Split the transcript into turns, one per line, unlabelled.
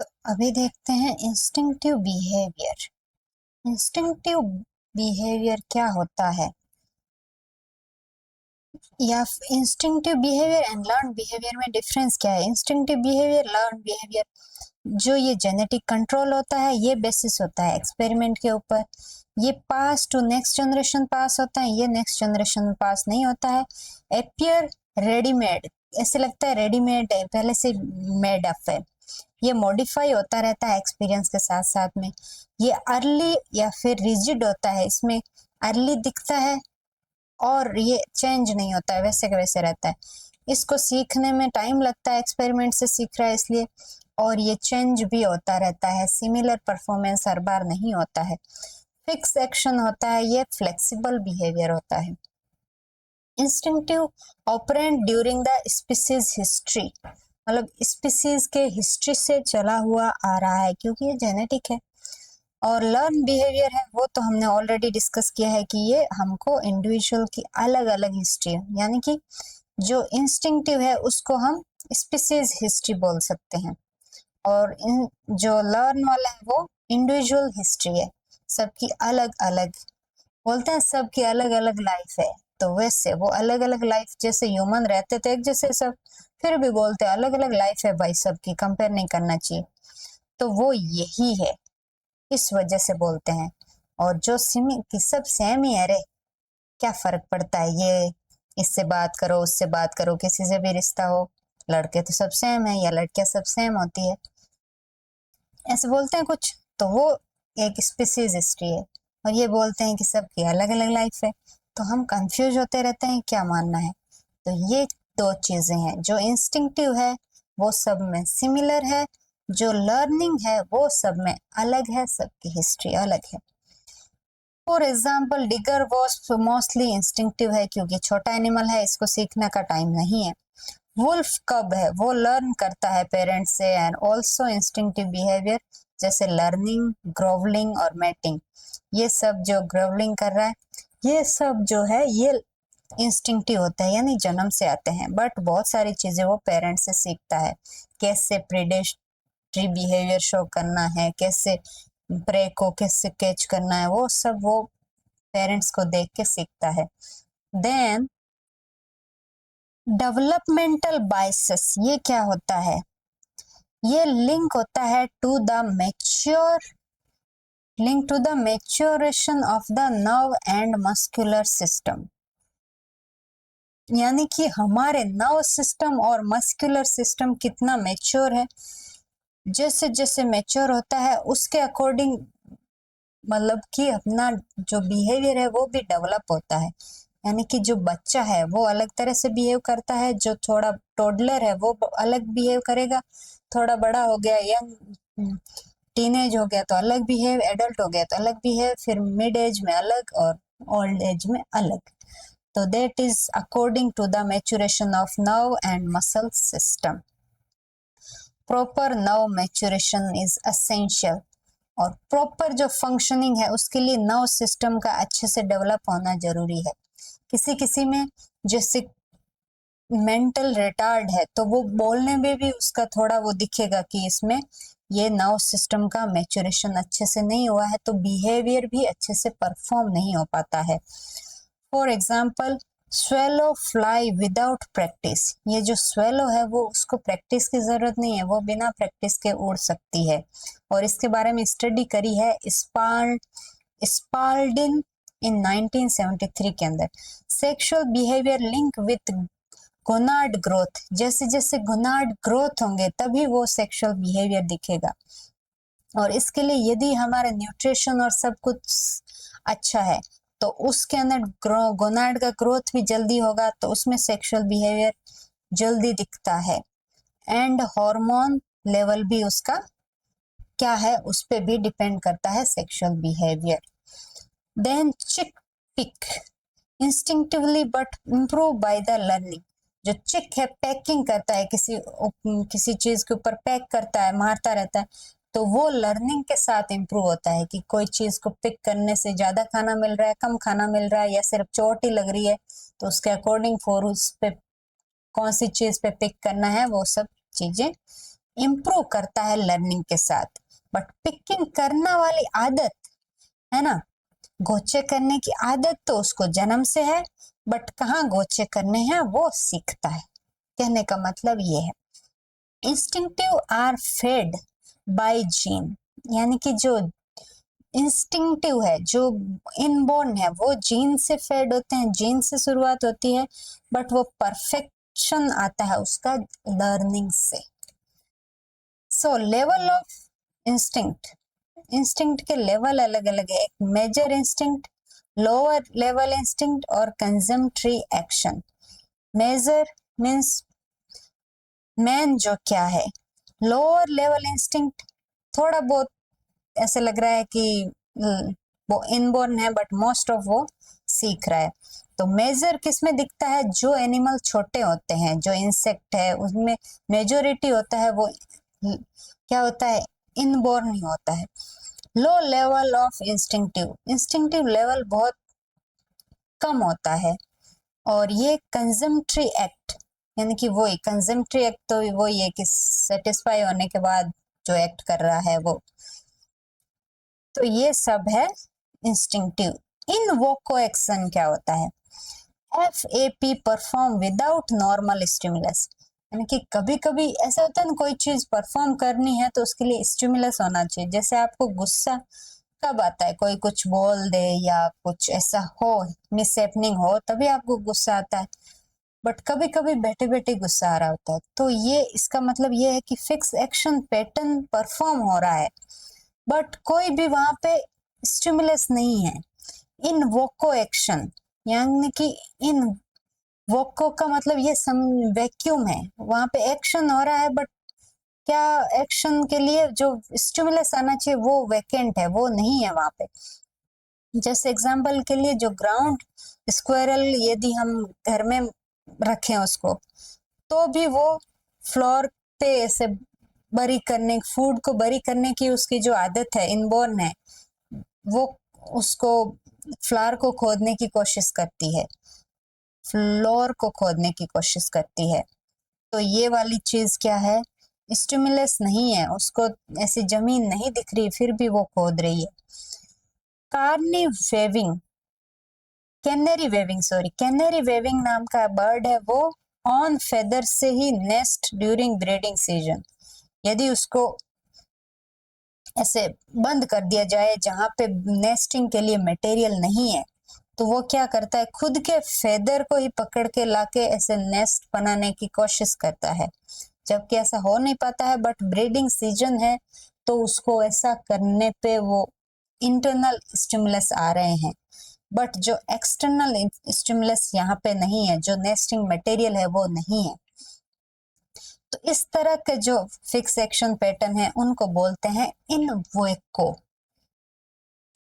तो अभी देखते हैं इंस्टिंक्टिव बिहेवियर। इंस्टिंक्टिव बिहेवियर क्या होता है, या instinctive behaviour and learn behaviour में डिफरेंस क्या है। इंस्टिंक्टिव बिहेवियर, लर्न बिहेवियर, जो ये जेनेटिक कंट्रोल होता है ये बेसिस होता है एक्सपेरिमेंट के ऊपर। ये पास टू नेक्स्ट जनरेशन पास होता है, ये नेक्स्ट जनरेशन में पास नहीं होता है। एपियर रेडीमेड, ऐसे लगता है रेडीमेड है, पहले से मेड अप है। ये मॉडिफाई होता रहता है एक्सपीरियंस के साथ साथ में। ये अर्ली या फिर रिजिड होता है, इसमें अर्ली दिखता है और ये चेंज नहीं होता है, वैसे का वैसे रहता है। इसको सीखने में टाइम लगता है, एक्सपेरिमेंट से सीख रहा है इसलिए, और ये चेंज भी होता रहता है। सिमिलर परफॉर्मेंस हर बार नहीं होता है। फिक्स एक्शन होता है, ये फ्लेक्सिबल बिहेवियर होता है। Instinctive operant during the species history, मतलब स्पीसीज के हिस्ट्री से चला हुआ आ रहा है क्योंकि ये जेनेटिक है। और लर्न बिहेवियर है वो तो हमने ऑलरेडी डिस्कस किया है कि ये हमको इंडिविजुअल की अलग अलग हिस्ट्री है, यानी कि जो इंस्टिंक्टिव है उसको हम स्पीसीज हिस्ट्री बोल सकते हैं, और इन जो लर्न वाला है वो इंडिविजुअल हिस्ट्री है। सबकी अलग अलग, बोलते हैं सबकी अलग अलग लाइफ है, तो वैसे वो अलग अलग लाइफ, जैसे ह्यूमन रहते थे एक जैसे सब, फिर भी बोलते हैं अलग अलग लाइफ है भाई, सबकी कंपेयर नहीं करना चाहिए। तो वो यही है, इस वजह से बोलते हैं। और जो सिमी की सब सेम ही है रे, क्या फर्क पड़ता है, ये इससे बात करो उससे बात करो, किसी से भी रिश्ता हो, लड़के तो सब सेम है या लड़कियां सब सेम होती है, ऐसे बोलते हैं कुछ। तो वो एक स्पीसीज हिस्ट्री है, और ये बोलते हैं कि सबकी अलग अलग लाइफ है, तो हम कंफ्यूज होते रहते हैं क्या मानना है। तो ये दो चीजें हैं, जो इंस्टिंक्टिव है वो सब में सिमिलर है, जो लर्निंग है वो सब में अलग है, सबकी हिस्ट्री अलग है। For example digger wasp mostly instinctive है क्योंकि छोटा एनिमल है, इसको सीखने का टाइम नहीं है। वुल्फ कब है, वो लर्न करता है पेरेंट्स से, एंड ऑल्सो इंस्टिंक्टिव बिहेवियर जैसे लर्निंग, ग्रोवलिंग और मैटिंग। ये सब जो ग्रोवलिंग कर रहा है, ये सब जो है ये इंस्टिंक्टिव होता है, यानी जन्म से आते हैं। बट बहुत सारी चीजें वो पेरेंट्स से सीखता है, कैसे प्रीडेटरी बिहेवियर शो करना है, कैसे प्रे को कैसे कैच करना है, वो सब वो पेरेंट्स को देख के सीखता है। देन डेवलपमेंटल बायसेस, ये क्या होता है, ये लिंक होता है to the maturation of the nerve and muscular system, यानी कि हमारे नर्व सिस्टम और मस्कुलर सिस्टम कितना मैच्योर है। जैसे जैसे मैच्योर होता है उसके अकॉर्डिंग, मतलब कि अपना जो बिहेवियर है वो भी डेवलप होता है। यानी कि जो बच्चा है वो अलग तरह से बिहेव करता है, जो थोड़ा टोडलर है वो अलग बिहेव करेगा, थोड़ा बड़ा हो गया, यंग टीनेज हो गया तो अलग बिहेव, एडल्ट हो गया तो अलग बिहेव, फिर मिड एज में अलग और ओल्ड एज में अलग। तो that is according to the maturation of nerve and muscle system. Proper nerve maturation is essential, और प्रॉपर जो फंक्शनिंग है उसके लिए नर्व सिस्टम का अच्छे से डेवलप होना जरूरी है। किसी किसी में जैसे मेंटल रिटार्ड है तो वो बोलने में भी उसका थोड़ा वो दिखेगा कि इसमें ये नर्व सिस्टम का मैच्योरेशन अच्छे से नहीं हुआ है, तो बिहेवियर भी अच्छे से परफॉर्म नहीं हो पाता है। For example swallow fly without practice, ये जो स्वेलो है वो उसको प्रैक्टिस की जरूरत नहीं है, वो बिना प्रैक्टिस के उड़ सकती है। और इसके बारे में स्टडी करी है स्पाल्डिन इन 1973 के अंदर। Sexual behaviour link with gonad growth, जैसे जैसे गोनाड ग्रोथ होंगे तभी वो सेक्सुअल बिहेवियर दिखेगा। और इसके लिए यदि हमारे न्यूट्रिशन और सब कुछ अच्छा है तो उसके अंदर गोनाड का ग्रोथ भी जल्दी होगा, तो उसमें सेक्सुअल बिहेवियर जल्दी दिखता है। एंड हार्मोन लेवल भी उसका क्या है, उस पर भी डिपेंड करता है sexual behaviour. Then chick pick instinctively but improve by the learning, जो चिक है पैकिंग करता है, किसी चीज के ऊपर पैक करता है, मारता रहता है, तो वो लर्निंग के साथ इम्प्रूव होता है कि कोई चीज को पिक करने से ज्यादा खाना मिल रहा है, कम खाना मिल रहा है, या सिर्फ चोट ही लग रही है, तो उसके अकॉर्डिंग फॉर उस पे कौन सी चीज पे पिक करना है वो सब चीजें इम्प्रूव करता है लर्निंग के साथ। बट पिकिंग करना वाली आदत है ना, गोचे करने की आदत तो उसको जन्म से है, बट कहाँ गोचे करने हैं वो सीखता है। कहने का मतलब ये है, instinctive are fed by gene, यानी कि जो इंस्टिंक्टिव है, जो इनबोर्न है, वो जीन से फेड होते हैं, जीन से शुरुआत होती है, बट वो परफेक्शन आता है उसका लर्निंग से। So level of instinct, instinct के लेवल अलग अलग है, एक major instinct, lower level instinct और consummatory action. Major means man जो क्या है, लोअर लेवल इंस्टिंक्ट थोड़ा बहुत ऐसे लग रहा है कि वो इनबोर्न है, बट मोस्ट ऑफ वो सीख रहा है। तो मेजर किस में दिखता है, जो एनिमल छोटे होते हैं, जो इंसेक्ट है उसमें मेजोरिटी होता है वो क्या होता है, इनबोर्न ही होता है। Low level of instinctive, instinctive level बहुत कम होता है, और ये कंजम्पटरी एक्ट, यानी कि वही कंजम्पटरी एक्ट तो वही है कि सेटिस्फाई होने के बाद जो एक्ट कर रहा है वो, तो ये सब है इंस्टिंक्टिव। इनवोको एक्शन क्या होता है, FAP perform without normal stimulus, यानी कि कभी कभी ऐसा होता है ना, कोई चीज परफॉर्म करनी है तो उसके लिए स्टिमुलस होना चाहिए। जैसे आपको गुस्सा कब आता है, कोई कुछ बोल दे या कुछ ऐसा हो, मिसहैपनिंग हो, तभी आपको गुस्सा आता है। बट कभी कभी बैठे बैठे गुस्सा आ रहा होता है, तो ये इसका मतलब ये है कि फिक्स एक्शन पैटर्न परफॉर्म हो रहा है, बट कोई भी वहां पे स्टिमुलस नहीं है। इन वोको एक्शन, यानी कि इन वोको का मतलब ये सम वैक्यूम है, वहां पे एक्शन हो रहा है, बट क्या एक्शन के लिए जो स्टिमुलस आना चाहिए वो वैकेंट है, वो नहीं है वहां पे। जैसे एग्जांपल के लिए जो ग्राउंड स्क्वायरल यदि हम घर में रखें उसको, तो भी वो फ्लोर पे ऐसे बरी करने, फूड को बरी करने की उसकी जो आदत है, इनबोर्न है, वो उसको फ्लावर को खोदने की कोशिश करती है, फ्लोर को खोदने की कोशिश करती है। तो ये वाली चीज क्या है, स्टिमुलस नहीं है, उसको ऐसी जमीन नहीं दिख रही फिर भी वो खोद रही है। कार्नी वेविंग, कैनरी वेविंग नाम का बर्ड है, वो ऑन फेदर से ही नेस्ट ड्यूरिंग ब्रीडिंग सीजन। यदि उसको ऐसे बंद कर दिया जाए जहां पे नेस्टिंग के लिए मटेरियल नहीं है, तो वो क्या करता है, खुद के फेदर को ही पकड़ के लाके ऐसे नेस्ट बनाने की कोशिश करता है, जबकि ऐसा हो नहीं पाता है। बट ब्रीडिंग सीजन है तो उसको ऐसा करने पे वो इंटरनल स्टिमुलस आ रहे हैं, बट जो एक्सटर्नल स्टिमुलस यहाँ पे नहीं है, जो नेस्टिंग मटेरियल है वो नहीं है। तो इस तरह के जो फिक्स एक्शन पैटर्न है उनको बोलते हैं इनवोको।